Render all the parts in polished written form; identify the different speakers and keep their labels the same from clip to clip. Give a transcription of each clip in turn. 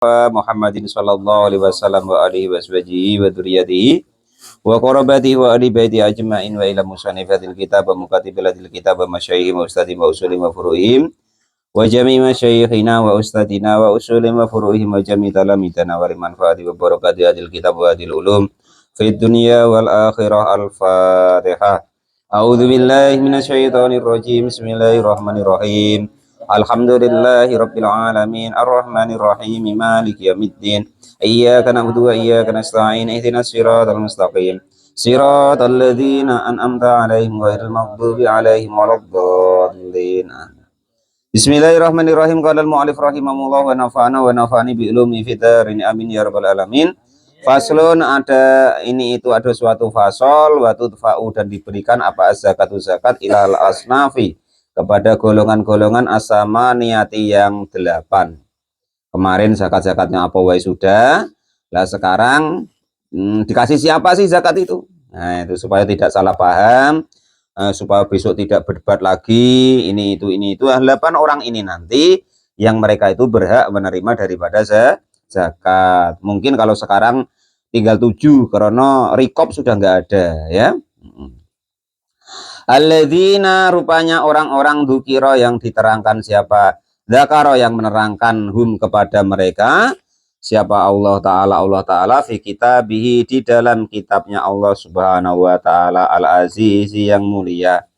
Speaker 1: Muhammadin sallallahu alaihi wasallam wa alihi washabihi wa dzurriyyatihi wa qarabatihi wa ali baiti ajma'in wa ila musannifatil kitab wa mukatibilatil kitab wa masyayikhim wa ustadzim wa usulim wa furu'ihim wa jami' masyayikhina wa ustadzina wa usulim wa furu'ihim wa jami' talamitana wa limanfaati wa barakati hadil kitab wa hadil ulum fid dunya wal akhirah. Al-Fatihah. A'udzu billahi minasyaitonir rajim. Bismillahirrahmanirrahim. Alhamdulillahi rabbil alamin arrahmanir rahim maliki yaumiddin iyyaka na'budu wa iyyaka nasta'in ihdinas siratal mustaqim siratal ladzina an'amta 'alaihim ghairil maghdubi 'alaihim waladdallin. Bismillahirrahmanirrahim. Qala al-mu'allif rahimahullah wa nafa'ana wa nafa'ani bi ulumi fid dharin amin ya rabbal alamin. Faslun, ada suatu fasol wa tudfa'u, dan diberikan apa zakatu zakat ilal asnafi, kepada golongan-golongan asama niati yang 8. Kemarin zakat-zakatnya apa wae sudah. Lah sekarang dikasih siapa sih zakat itu? Nah, itu supaya tidak salah paham, supaya besok tidak berdebat lagi ini itu. 8 orang ini nanti yang mereka itu berhak menerima daripada zakat. Mungkin kalau sekarang tinggal 7 karena rikop sudah nggak ada ya. Alladzina, rupanya orang-orang dzukira yang diterangkan siapa, dzakara yang menerangkan hum kepada mereka siapa, Allah Ta'ala fi kitabihi, di dalam kitabnya Allah Subhanahu wa Ta'ala al-aziz yang mulia,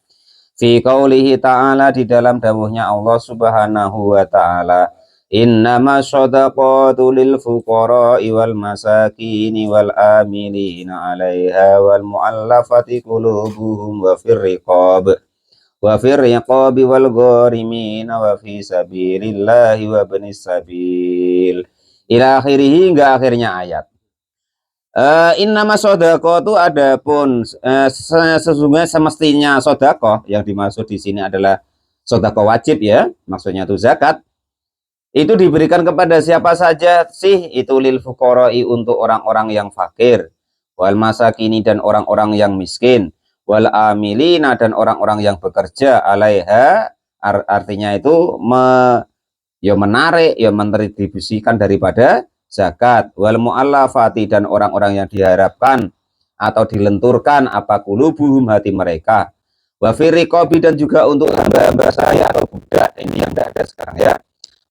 Speaker 1: fi qaulihi ta'ala, di dalam dawuhnya Allah Subhanahu wa Ta'ala, innama shadaqatu lil fuqara'i wal masakini wal amilina 'alaiha wal mu'allafati qulubuhum wa fir riqabi wal gharimina wa fi sabilillahi wa ibnis sabil, ila akhirih, hingga akhirnya ayat. Innama shadaqatu, adapun sesungguhnya semestinya sedekah, yang dimaksud di sini adalah sedekah wajib ya, maksudnya itu zakat. Itu diberikan kepada siapa saja sih? Itu lil fuqara'i, untuk orang-orang yang fakir, wal masakini, dan orang-orang yang miskin, wal amilina, dan orang-orang yang bekerja, alaiha, artinya itu menarik, mendistribusikan daripada zakat, wal mu'allafati, dan orang-orang yang diharapkan atau dilenturkan apa qulubuhum, hati mereka, wa firriqabi, dan juga untuk hamba-hamba saya atau budak, ini yang tidak ada sekarang ya,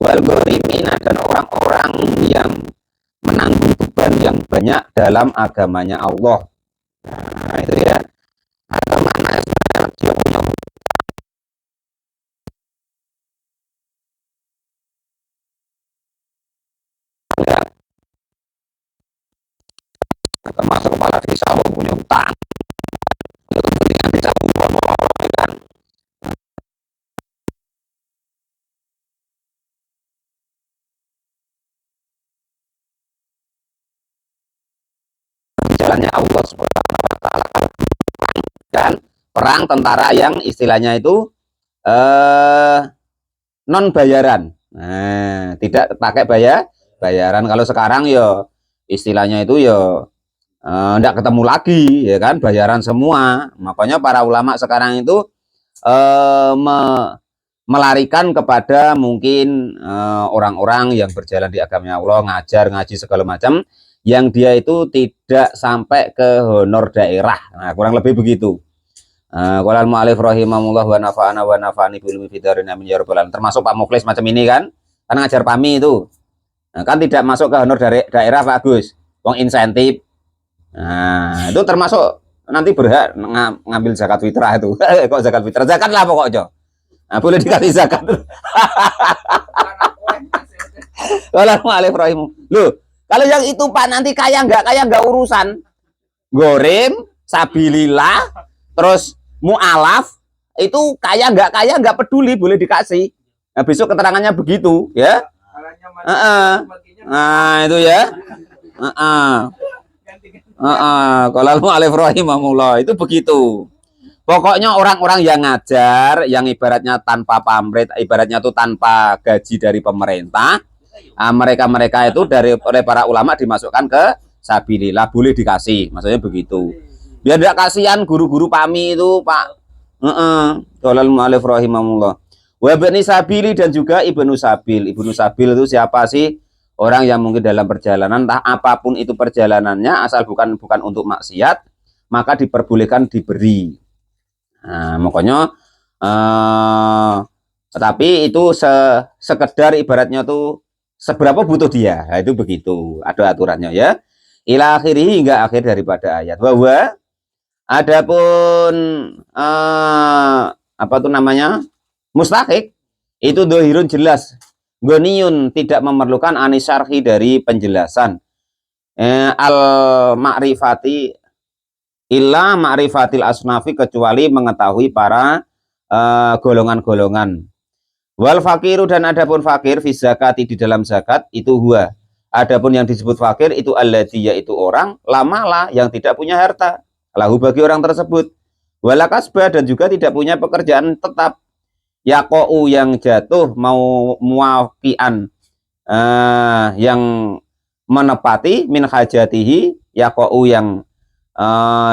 Speaker 1: wal gharimina, dan orang-orang yang menanggung beban yang banyak dalam agamanya Allah. Nah, itu ya, agamanya dia punya ya, termasuk kepala desa punya utang, itu kepentingan desa pun kan. Jalannya Allah Subhanahu wa Ta'ala, dan perang tentara yang istilahnya itu non bayaran. Nah, tidak pakai bayaran. Kalau sekarang ya istilahnya itu ya enggak ketemu lagi ya kan, bayaran semua. Makanya para ulama sekarang itu melarikan kepada mungkin orang-orang yang berjalan di agamanya Allah, ngajar, ngaji segala macam, yang dia itu tidak sampai ke honor daerah. Nah, kurang lebih begitu. Qala al-mu'allif rahimahullah wa nafa'ana wa nafa'ani bil fidarin amin ya rabbal alamin. Termasuk Pak Mukhlis macam ini kan ngajar PAMI itu. Nah, kan tidak masuk ke honor daerah Pak Agus, wong insentif. Nah, itu termasuk nanti berhak ngambil zakat fitrah itu. Kok zakat fitrah? Zakat lah pokoknya. Nah, boleh dikasih zakat. Qala al-mu'allif rahimahullah. Loh, kalau yang itu Pak nanti kaya enggak urusan. Gorem, sabilillah, terus mu'alaf, itu kaya enggak peduli, boleh dikasih. Nah, besok keterangannya begitu ya. Nah, itu ya. Kalau al-mu'allif rahimahullah itu begitu. Pokoknya orang-orang yang ngajar, yang ibaratnya tanpa pamrih, ibaratnya itu tanpa gaji dari pemerintah, mereka itu oleh para ulama dimasukkan ke sabilillah, boleh dikasih, maksudnya begitu. Biar tidak kasihan guru-guru PAMI itu Pak. Qala al-mu'allif rahimahullah. Wa ibni sabili, dan juga ibnu sabil. Ibnu sabil itu siapa sih? Orang yang mungkin dalam perjalanan, entah apapun itu perjalanannya, asal bukan untuk maksiat, maka diperbolehkan diberi. Nah, makanya tapi itu sekedar ibaratnya tuh seberapa butuh dia. Nah, itu begitu, ada aturannya ya. Ila akhiri hingga akhir daripada ayat. Bahwa adapun apa tuh namanya? Mustahik itu dohirun jelas. Goniun tidak memerlukan anisarhi dari penjelasan. Al ma'rifati illa ma'rifatil asnafi kecuali mengetahui para golongan-golongan. Wal fakiru dan adapun fakir fi zakati di dalam zakat itu huwa. Adapun yang disebut fakir itu alladzi yaitu orang lamala yang tidak punya harta. Lahu bagi orang tersebut. Wala kasbah dan juga tidak punya pekerjaan tetap. Yaqou yang jatuh mau muwaqian yang menepati min hajatihi yaqou yang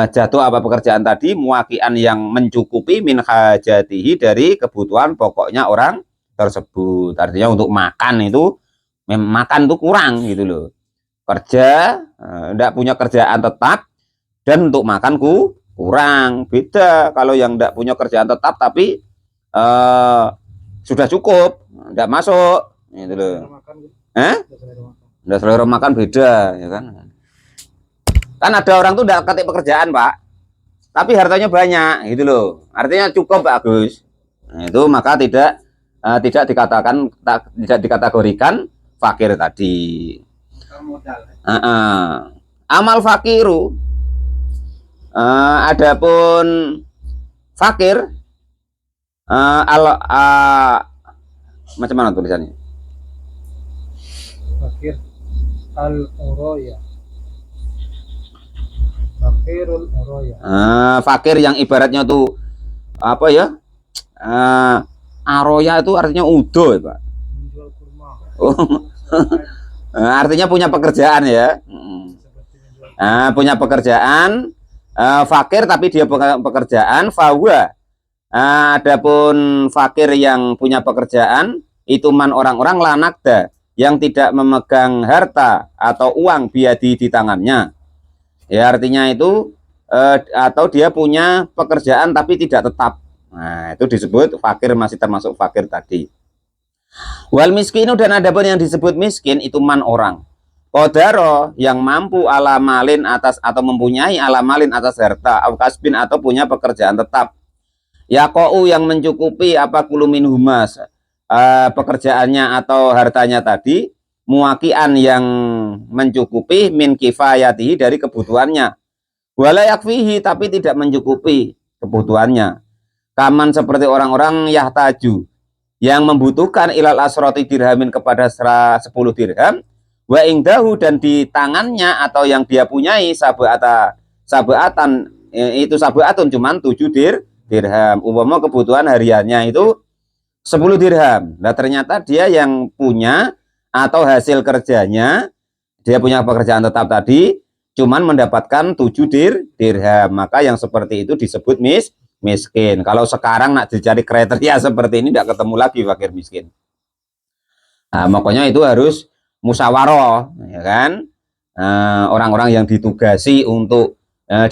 Speaker 1: jatuh apa pekerjaan tadi muwaqian yang mencukupi min hajatihi dari kebutuhan pokoknya orang tersebut. Artinya untuk makan itu kurang gitu loh. Kerja tidak punya kerjaan tetap dan untuk makanku kurang. Beda kalau yang tidak punya kerjaan tetap tapi sudah cukup, tidak masuk gitu loh. Udah selera makan beda ya kan. Kan ada orang tuh tidak ketik pekerjaan Pak, tapi hartanya banyak gitu loh. Artinya cukup Pak Agus. Nah, itu maka tidak dikategorikan fakir tadi. Amal fakiru adapun fakir macam mana tulisannya?
Speaker 2: Fakir al-uroya. Fakirul uroya.
Speaker 1: Fakir yang ibaratnya tuh apa ya? Aroya itu artinya udo ya Pak.
Speaker 2: Menjual kurma.
Speaker 1: Artinya punya pekerjaan ya. Punya pekerjaan. Fakir tapi dia pekerjaan. Fawa. Adapun fakir yang punya pekerjaan itu man orang-orang lanakda yang tidak memegang harta atau uang biadi di tangannya. Ya artinya itu atau dia punya pekerjaan tapi tidak tetap. Nah, itu disebut fakir, masih termasuk fakir tadi. Wal miskinu dan adapun yang disebut miskin itu man orang. Qadaro yang mampu alamalin atas atau mempunyai alamalin atas harta, au kasbin atau punya pekerjaan tetap. Yaqou yang mencukupi apa kulumin humas pekerjaannya atau hartanya tadi muwakian yang mencukupi min kifayatihi dari kebutuhannya wala yakfihi tapi tidak mencukupi kebutuhannya kaman seperti orang-orang yahtaju yang membutuhkan ilal asroti dirhamin kepada 10 dirham wa ingdahu dan di tangannya atau yang dia punyai sabuatan itu sabuatun cuman 7 dirham. Umpama kebutuhan hariannya itu 10 dirham. Nah ternyata dia yang punya atau hasil kerjanya dia punya pekerjaan tetap tadi cuman mendapatkan 7 dirham. Maka yang seperti itu disebut miskin. Kalau sekarang nak dicari kriteria seperti ini tidak ketemu lagi fakir miskin. Nah, makanya itu harus musyawarah ya kan. Orang-orang yang ditugasi untuk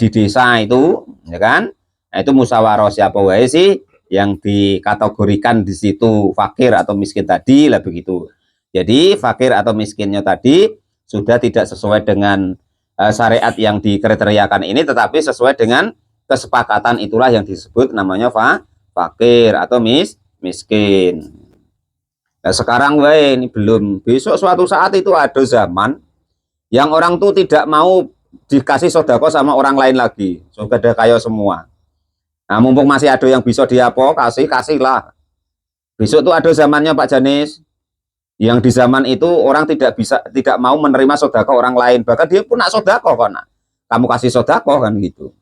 Speaker 1: di desa itu ya kan. Nah, itu musyawarah siapa wae sih yang dikategorikan di situ fakir atau miskin tadi lah begitu. Jadi fakir atau miskinnya tadi sudah tidak sesuai dengan syariat yang dikriteriakan ini, tetapi sesuai dengan kesepakatan itulah yang disebut namanya fakir atau miskin. Nah, sekarang wae ini belum, besok suatu saat itu ada zaman yang orang tuh tidak mau dikasih sodako sama orang lain lagi, sudah ada kaya semua. Nah, mumpung masih ada yang bisa diapo kasihlah. Besok tuh ada zamannya Pak Janis. Yang di zaman itu orang tidak mau menerima sodako orang lain. Bahkan dia pun nak sodako kan. Kamu kasih sodako kan gitu.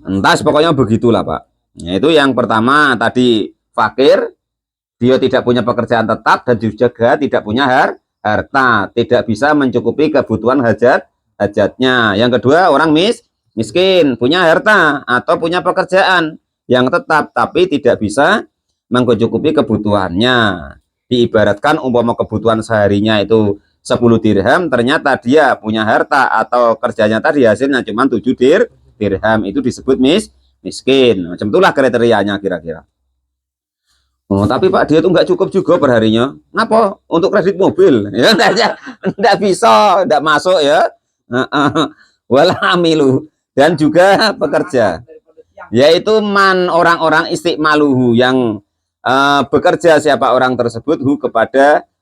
Speaker 1: Entah pokoknya begitulah Pak. Nah, itu yang pertama tadi fakir. Dia tidak punya pekerjaan tetap dan juga tidak punya harta. Tidak bisa mencukupi kebutuhan hajatnya. Yang kedua orang miskin, punya harta atau punya pekerjaan yang tetap tapi tidak bisa mencukupi kebutuhannya. diibaratkan umpama kebutuhan seharinya itu 10 dirham, ternyata dia punya harta atau kerjanya tadi hasilnya cuma 7 dirham, itu disebut miskin. Macam itulah kriterianya kira-kira. Oh, tapi Pak dia tuh nggak cukup juga perharinya. Kenapa? Untuk kredit mobil. Ya enggak bisa, enggak masuk ya. Wala amilu, dan juga pekerja. Yaitu man orang-orang istiqmaluhu yang bekerja siapa orang tersebut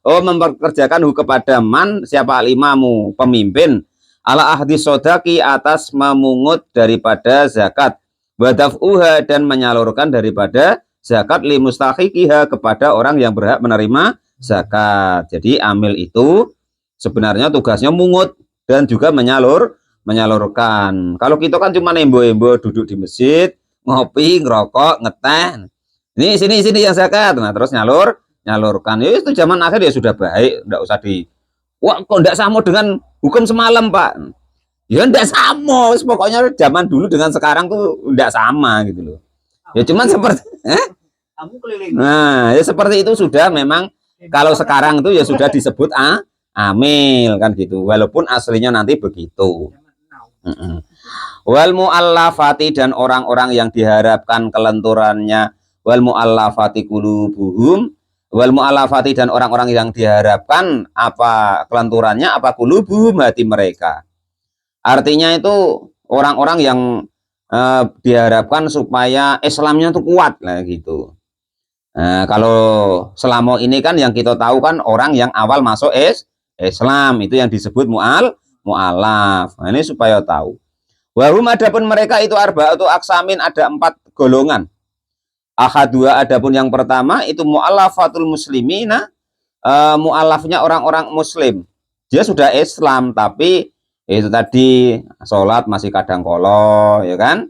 Speaker 1: memperkerjakan kepada man siapa alimamu pemimpin ala ahdi sodaki atas memungut daripada zakat wadaf'uha dan menyalurkan daripada zakat li mustahiqiha kepada orang yang berhak menerima zakat. Jadi amil itu sebenarnya tugasnya mungut dan juga menyalurkan. Kalau kita kan cuma embo-embo duduk di masjid, ngopi, ngerokok, ngeteh. Ini sini yang zakat. Nah, terus nyalurkan. Ya itu zaman akhir ya sudah baik, enggak usah wah kok enggak sama dengan hukum semalam, Pak. Ya enggak sama, pokoknya zaman dulu dengan sekarang tuh enggak sama gitu loh. Ya cuman seperti Nah, ya seperti itu sudah memang kalau sekarang itu ya sudah disebut amil kan gitu. Walaupun aslinya nanti begitu. Wal muallafati dan orang-orang yang diharapkan kelenturannya, wal muallafati qulubuhum, wal muallafati dan orang-orang yang diharapkan apa kelenturannya, apa qulubuhum, hati mereka. Artinya itu orang-orang yang diharapkan supaya Islamnya tuh kuat lah gitu. Nah, kalau selama ini kan yang kita tahu kan orang yang awal masuk Islam itu yang disebut mu'alaf. Nah, ini supaya tahu. Wahum adapun mereka itu arba'atu aksamin, ada 4 golongan. Ahadua adapun yang pertama itu mu'alafatul muslimina, mu'alafnya orang-orang muslim. Dia sudah Islam tapi itu tadi sholat masih kadang kolo, ya kan?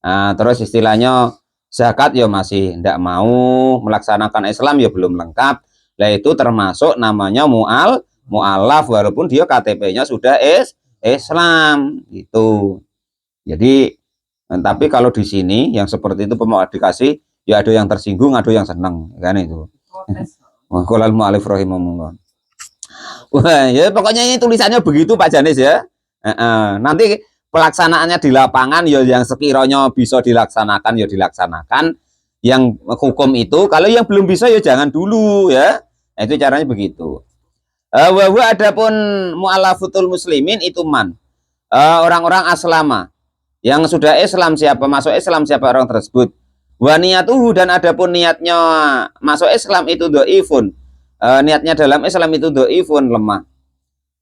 Speaker 1: Nah, terus istilahnya zakat ya masih tidak mau, melaksanakan Islam ya belum lengkap. Nah itu termasuk namanya mu'alaf walaupun dia KTP-nya sudah Islam gitu. Jadi tapi kalau di sini yang seperti itu mau dikasih ya ada yang tersinggung, ada yang senang kan itu. Qolal mu'alif rahimahullah. Wah, ya pokoknya ini tulisannya begitu Pak Janis ya. Nanti pelaksanaannya di lapangan ya yang sekiranya bisa dilaksanakan ya dilaksanakan yang hukum itu, kalau yang belum bisa ya jangan dulu ya. Nah, itu caranya begitu. Wa adapun mu'alafatul muslimin itu man orang-orang aslama yang sudah Islam, siapa masuk Islam siapa orang tersebut. Wa niyatuhu dan adapun niatnya masuk Islam itu dhaifun, niatnya dalam Islam itu dhaifun, lemah.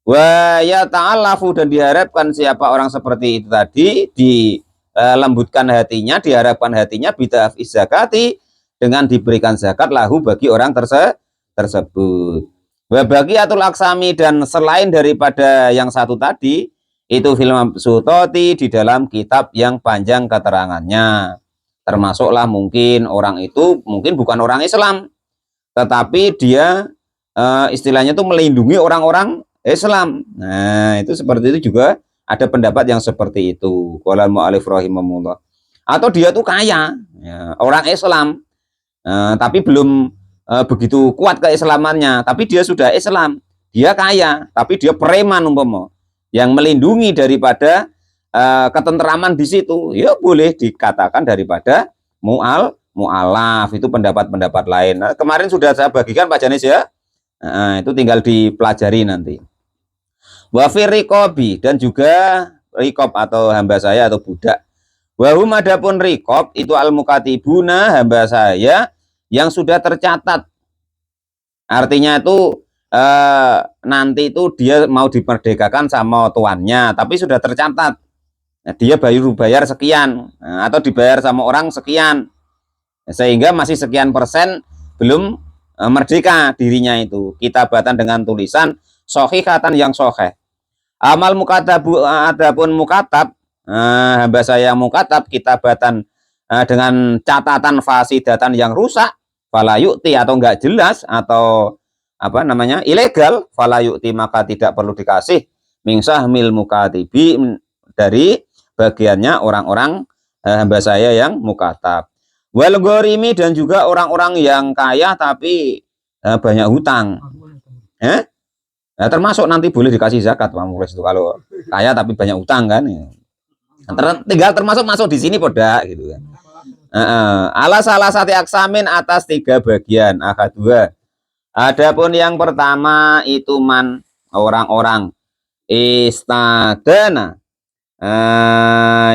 Speaker 1: Wa ya ta'alafu dan diharapkan siapa orang seperti itu tadi dilembutkan hatinya, diharapkan hatinya bid'af zakati dengan diberikan zakat lahu bagi orang tersebut. Wa baqiyatul aksami dan selain daripada yang satu tadi itu film sutoti di dalam kitab yang panjang keterangannya. Termasuklah mungkin orang itu mungkin bukan orang Islam tetapi dia istilahnya itu melindungi orang-orang Islam. Nah, itu seperti itu juga ada pendapat yang seperti itu. Qolal mu'alif rahimahullah. Atau dia tuh kaya, ya, orang Islam, tapi belum begitu kuat keislamannya, tapi dia sudah Islam. Dia kaya, tapi dia preman umpama, yang melindungi daripada ketentraman di situ. Ya boleh dikatakan daripada mu'alaf. Itu pendapat-pendapat lain. Nah, kemarin sudah saya bagikan Pak Janis ya. Nah, itu tinggal dipelajari nanti. Wafir rikobi dan juga rikob atau hamba saya atau budak. Wahum adapun rikob itu al-mukatibuna hamba saya yang sudah tercatat. Artinya itu nanti itu dia mau diperdekakan sama tuannya, tapi sudah tercatat. Nah, dia bayar sekian atau dibayar sama orang sekian, sehingga masih sekian persen belum merdeka dirinya itu. Kitabatan dengan tulisan sohihatan yang soheh. Amal mukatabu adapun mukatab hamba saya mukatab kitabatan dengan catatan fasidatan yang rusak, falayukti atau enggak jelas atau apa namanya ilegal, falayukti maka tidak perlu dikasih mingsahmil mukatibi dari bagiannya orang-orang hamba saya yang mukatab. Wal gorimi dan juga orang-orang yang kaya tapi banyak hutang. Nah, termasuk nanti boleh dikasih zakat Pak Mukhlis itu kalau kaya tapi banyak hutang kan. Ya. Tinggal termasuk masuk di sini poda gitu kan. Ala salah satu aksamin atas 3 bagian. Dua. Adapun yang pertama itu man orang-orang istadana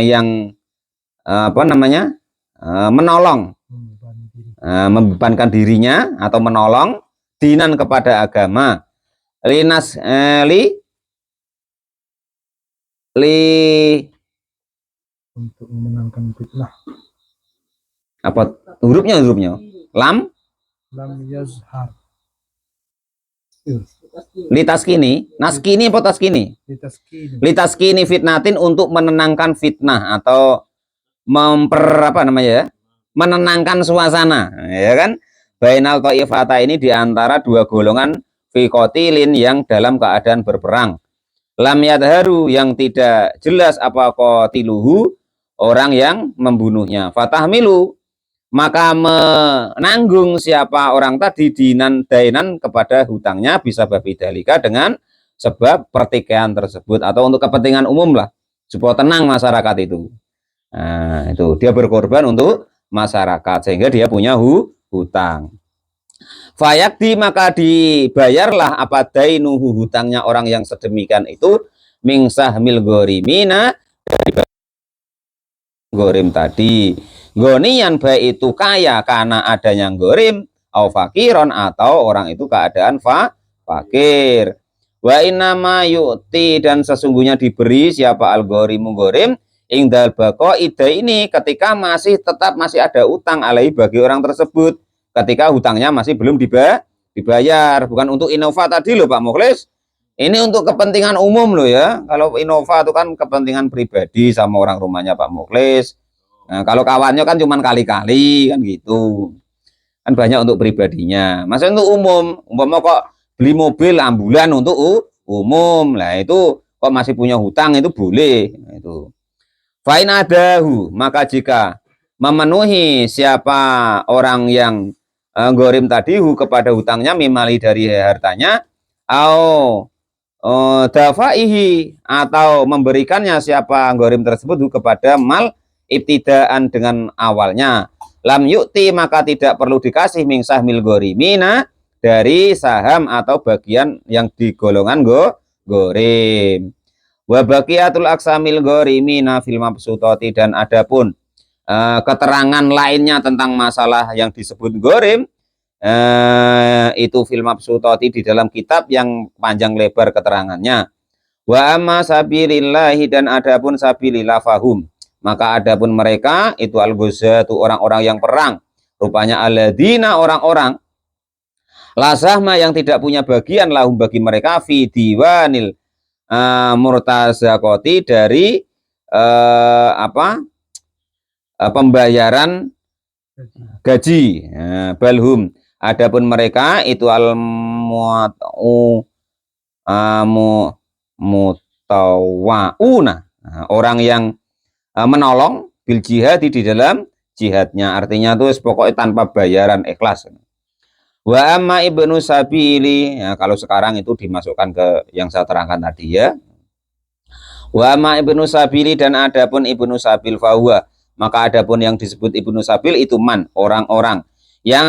Speaker 1: yang apa namanya menolong membebankan dirinya atau menolong dinan kepada agama linas
Speaker 2: untuk memenangkan fitnah.
Speaker 1: Apa hurufnya lam
Speaker 2: yazhar
Speaker 1: litaskini naskini apa taskini litaskini fitnatin untuk menenangkan fitnah atau menenangkan suasana ya kan bainal ta'ifata ini diantara 2 golongan fikotilin yang dalam keadaan berperang lam yadharu yang tidak jelas apa qatiluhu orang yang membunuhnya fatahmilu maka menanggung siapa orang tadi dainan kepada hutangnya bisa babi dalika dengan sebab pertikaian tersebut atau untuk kepentingan umum lah supaya tenang masyarakat itu. Nah, itu dia berkorban untuk masyarakat sehingga dia punya hutang. Fayakdi maka dibayarlah apa dainuhu hutangnya orang yang sedemikian itu mingsah mil gorimina dari gorim tadi. Gonian baik itu kaya karena adanya gorim, au fakiron atau orang itu keadaan fakir. Wa innama yu'ti dan sesungguhnya diberi siapa al-gorimu gorim ingdal bako ide ini ketika tetap masih ada utang alai bagi orang tersebut ketika hutangnya masih belum dibayar bukan untuk Innova tadi loh Pak Mukhlis ini untuk kepentingan umum loh ya kalau Innova itu kan kepentingan pribadi sama orang rumahnya Pak Mukhlis. Nah, kalau kawannya kan cuma kali-kali kan gitu. Kan banyak untuk pribadinya. Masa untuk umum kok beli mobil ambulan untuk umum. Lah itu kok masih punya hutang itu boleh. Nah, itu. Fa'in adahu maka jika memenuhi siapa orang yang gorim tadi kepada hutangnya mimali dari hartanya au dafaihi atau memberikannya siapa gorim tersebut kepada mal ibtidaan dengan awalnya lam yukti maka tidak perlu dikasih mingsah mil gorimina dari saham atau bagian yang di golongan gorim wa baqiyatul aksamil gorimina fil mabsutati dan adapun keterangan lainnya tentang masalah yang disebut gorim itu fil mabsutati di dalam kitab yang panjang lebar keterangannya wa amma sabilillahi dan adapun sabilillah fahum maka adapun mereka itu al-ghuzatu orang-orang yang perang rupanya alladzina orang-orang lasahma yang tidak punya bagian lahum bagi mereka fi diwanil murtazaqati dari pembayaran gaji balhum adapun mereka itu mutawauna orang yang menolong bil jihad di dalam jihadnya artinya tuh pokoknya tanpa bayaran ikhlas. Wa amma ibnu sabili ya, kalau sekarang itu dimasukkan ke yang saya terangkan tadi ya. Wa amma ibnu sabili dan adapun ibnu sabil fahuwa maka adapun yang disebut ibnu sabil itu man orang-orang yang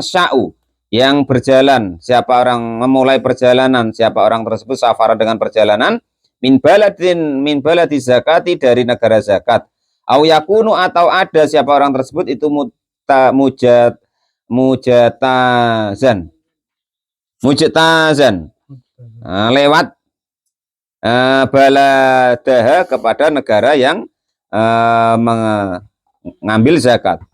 Speaker 1: sya'u yang berjalan siapa orang memulai perjalanan siapa orang tersebut safara dengan perjalanan min baladi zakati dari negara zakat au yakunu atau ada siapa orang tersebut itu mujatazan lewat baladaha kepada negara yang mengambil zakat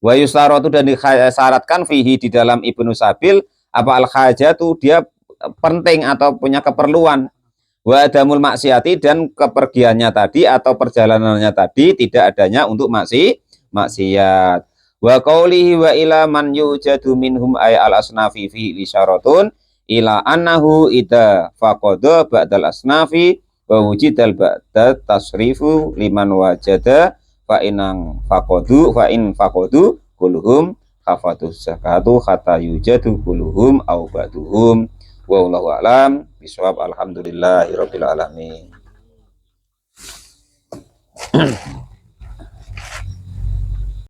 Speaker 1: wa yusaratu dan disyaratkan fihi di dalam ibnu sabil apa al-hajatu dia penting atau punya keperluan wa adamul maksiati dan kepergiannya tadi atau perjalanannya tadi tidak adanya untuk maksiat wa qaulihi wa ila man yujadu minhum ay al asnafi fi lisyaratun ila annahu ida faqada ba'dal asnafi wa wujidal ba'da tasrifu liman wajada fa in faqadu kulhum khafatus zakatu hatta yujadu kulluhum aw ba'duhum wallahu a'lam bishawab. Alhamdulillahirabbil alamin.